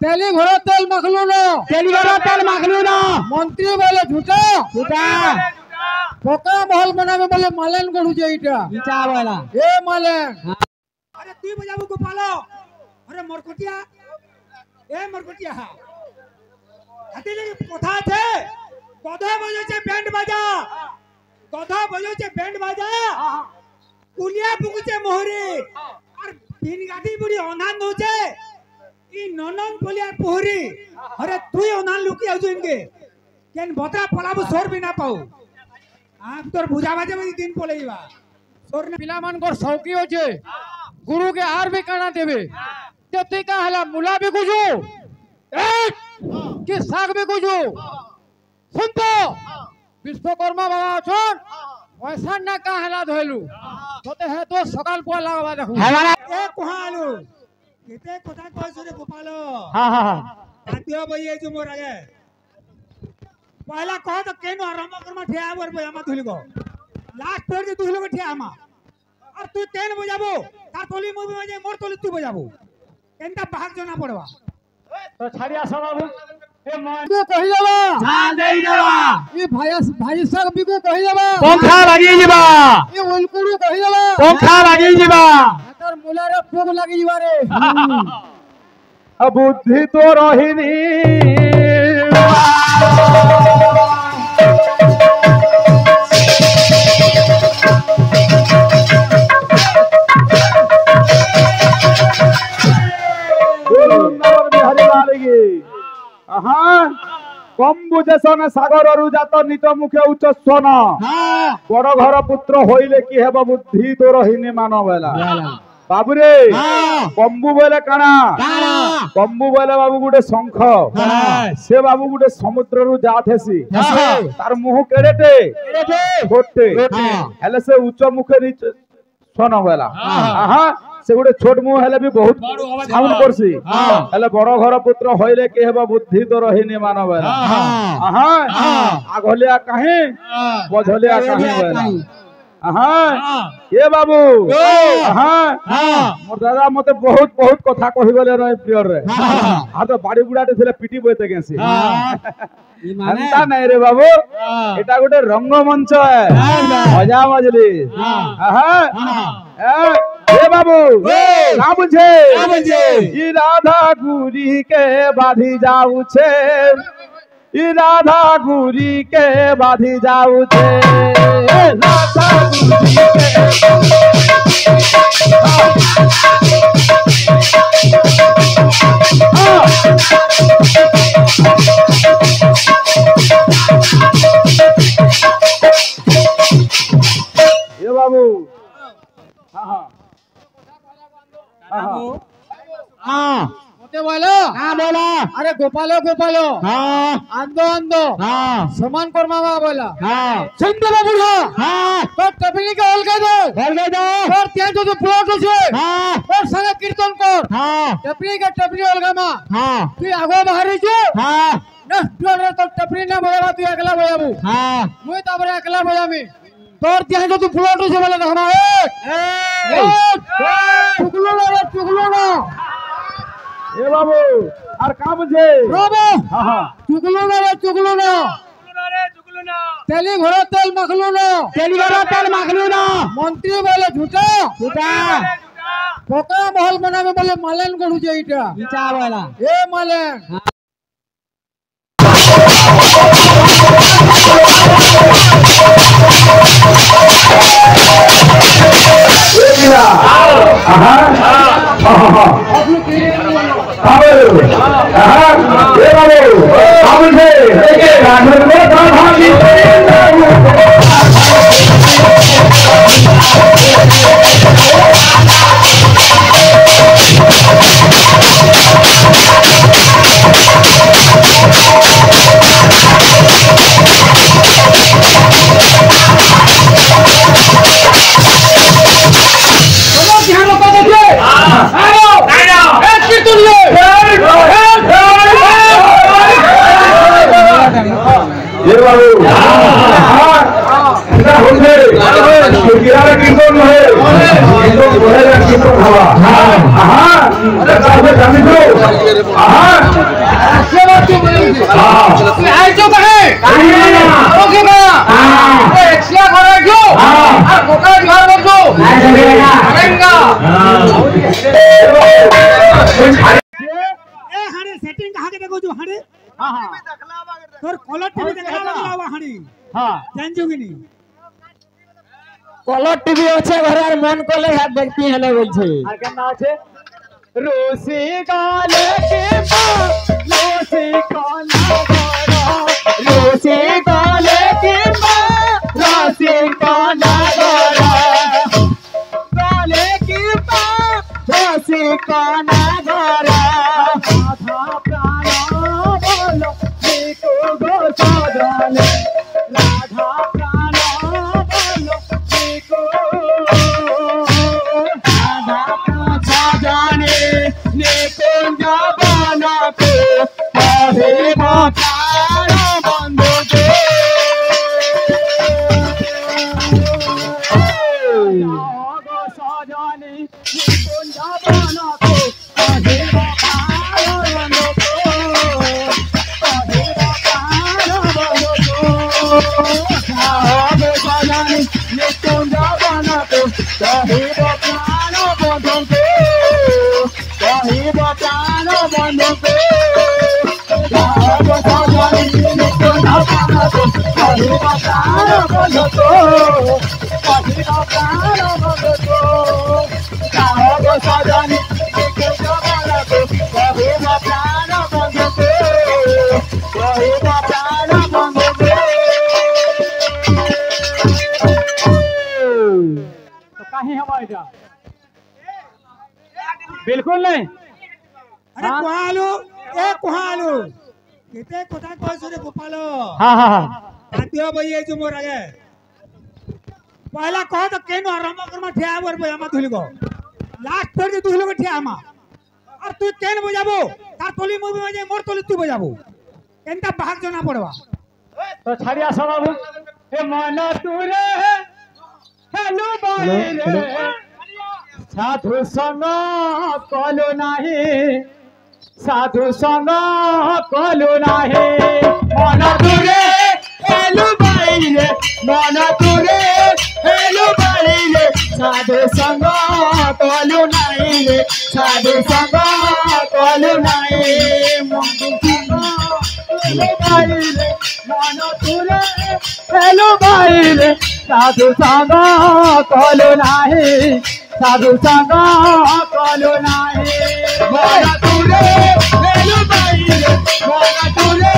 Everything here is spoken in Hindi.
तेली घोड़ा तेल मखलू ना, तेली घोड़ा तेल मखलू ना। मंत्री बोले झूठा झूठा पोका महल बनावे बोले मालेन गड़ू जेइटा इटा वाला ए मालेन। अरे तू बजाबू गोपालो अरे मरकटिया ए मरकटिया हाथी लगे कथा আছে गधा बजाছে बैंड बाजा गधा बजाছে बैंड बाजा कुलिया फुकुছে मोहरी और तीन गाड़ी बुड़ी अनान होছে ई ननन पोलिया पोहरी अरे तू अनान लुकी आउ इनके केन बता पलाबू सोर भी ना पाऊ आप तोर बुझा बाजे में दिन पोलेइबा सोर ने पिला मन को शौकी होছে गुरु के हार भी काना देबे ते का हला मुला भी गुजो एक के साग भी गुजो सुन तो विश्वकर्मा बाबा छन वैसा ना का हला धइलु तोते है तो सकाल पोला लागबा देखू हमारा ए कोहालू केते कथा कहै सुरे गोपालो हां हां हां आतियो भई जो मोर आगे पहला कह तो केनो आराम करमा ठिया बर बजामा धुल गो लास्ट पर जे धुल गो ठिया मा और तू केन बजाबो तार तोली मुवी बजे मोर तोली तू बजाबो केनता भाग जना पड़वा तो छाड़िया सब बाबू ए मान को कहि जाबा झाल देई जाबा ई भाई सब बिको कहि जाबा पंखा लागि जिबा ई उलकुरु कहि जाबा पंखा लागि जिबा तर मुलारे फूक लागि जिबा रे बुद्धि तो रहिनी कम्बु जसन सागर जात निज मुखे उच्च स्वन बड़ घर पुत्र होइले कि हेब बुद्धि तो रहिनी मानव बेला बाबू रे कम्बु बोले काना कम्बु बोले बाबू गुटे शंख से बाबू गुटे समुद्र रु जात हेसी तार मुह केड़ेटे छोटे हेले से उच्च मुखे निच स्वन बेला आहा से गुटे छोट मुह हेले भी बहुत साउंड करसी हेले बड़ घर पुत्र होइले के हेबा बुद्धि तो रहिनी मानव बेला आहा आगलिया काहे बझलिया काहे बेला आहा ये बाबू आहा मोर दादा मते बहुत बहुत कथा कहि गले रे प्रियर रे आ तो बाड़ी बुडाटे थिले पिटी बयते गेसी अंता नहीं रे बाबू एटा गोटे रंगमंच है मजा मजली आहा ए बाबू ना बुझे ई राधा गुरी के बाधी जाऊ छे ई राधा गुरी के बाधी जाऊ छे राधा गुरी के ये बाबू हाँ हाँ हाँ मोटे बोलो हाँ बोला अरे गोपालो गोपालो हाँ आंदो आंदो हाँ समान कर्मा बोला हाँ सुन बाबू हाँ तो टपली का हल दो और त्याग जो प्लॉट है हाँ और संग कीर्तन कर हाँ टपली हल मा हाँ तू आगो बाहर जो हाँ न तो टपली ना बजाबा तू अकेला बजाबू हाँ मुई ताबरे अकेला बजामी तोर त्याग जो प्लॉट है बोला कहना चुगलो ना ए बाबू और का बुझे बाबू हां हां चुगलो ना तेली घोड़ा तेल मखलू ना तेली घोड़ा तेल मखलू ना मंत्री बोले झूठा झूठा पोका महल बनावे बोले मालेन गड़ू जेइटा इटा वाला ए मालेन गीत हवा आहा अरे काहे जाने दो आहा आई जो कहे ओके बा हां एक्सिया करे जो हां और कोका घर में जो करेंगा ए हाने सेटिंग कहा के देखो जो हाने हां हां তোর কলর টিভি দেখা লাগলা হানি हां জানছো কি নি কলর টিভি আছে ঘরে আর মন করলে হাত দেখতে হলে বলছে আর কেন আছে রোসি কালে के রোসি কালা গড়া রোসি কালে के রোসি কালা গড়া কালে के রোসি কালা গড়া আধা প্রাণ বলো দেখো গো সাজানে রাধা প্রাণ বলো দেখো রাধা প্রাণ সাজানে ने कुंजा बना को कहे बातारा बंद दे जागो साजाने ने कुंजा बना को कहे बातारा बंद को कहे बातारा बंद को जागो साजाने ने कुंजा बना को कहे बातारा बंद को कही बताना बंद को जागो साजाने ने कुंजा बना को कही बताना बंद को कही बताना बंद को जागो साजाने ने कुंजा बना को कही बताना बंद को कही बताना बंद को तो कहीं हमारा बिल्कुल नहीं আরে কোহালো এ কোহালো কেতে কথা কইছ রে গোপাল हाँ हाँ हाँ আদিও বই এই যে মোর আগে পয়লা কহ তো কেন আরম্ভ করমা ঠিয়া বর বই আমা ধুলিগো লাস্ট ফের যে ধুলিগো ঠিয়া আমা আর তুই কেন বজাবো তার তলি মুভি বাজে মোর তলি তুই বজাবো কেনটা ভাগ জনা পড়বা तो छड़िया सुनाबू ए मन तुरे हेलो बाई रे साधु संग कलु नाही साधु संग कलु नाही मन तुरे हेलो बाई रे मन तुरे हेलो बाई रे साधु संग कलु नाही रे साधु संग कलु नाही मन हेलो बाई रे मन तुरे हेलो बाई रे साधु संग कलु नाही साधु संग कलु नाही मन तुरे हेलो बाई रे मन तुरे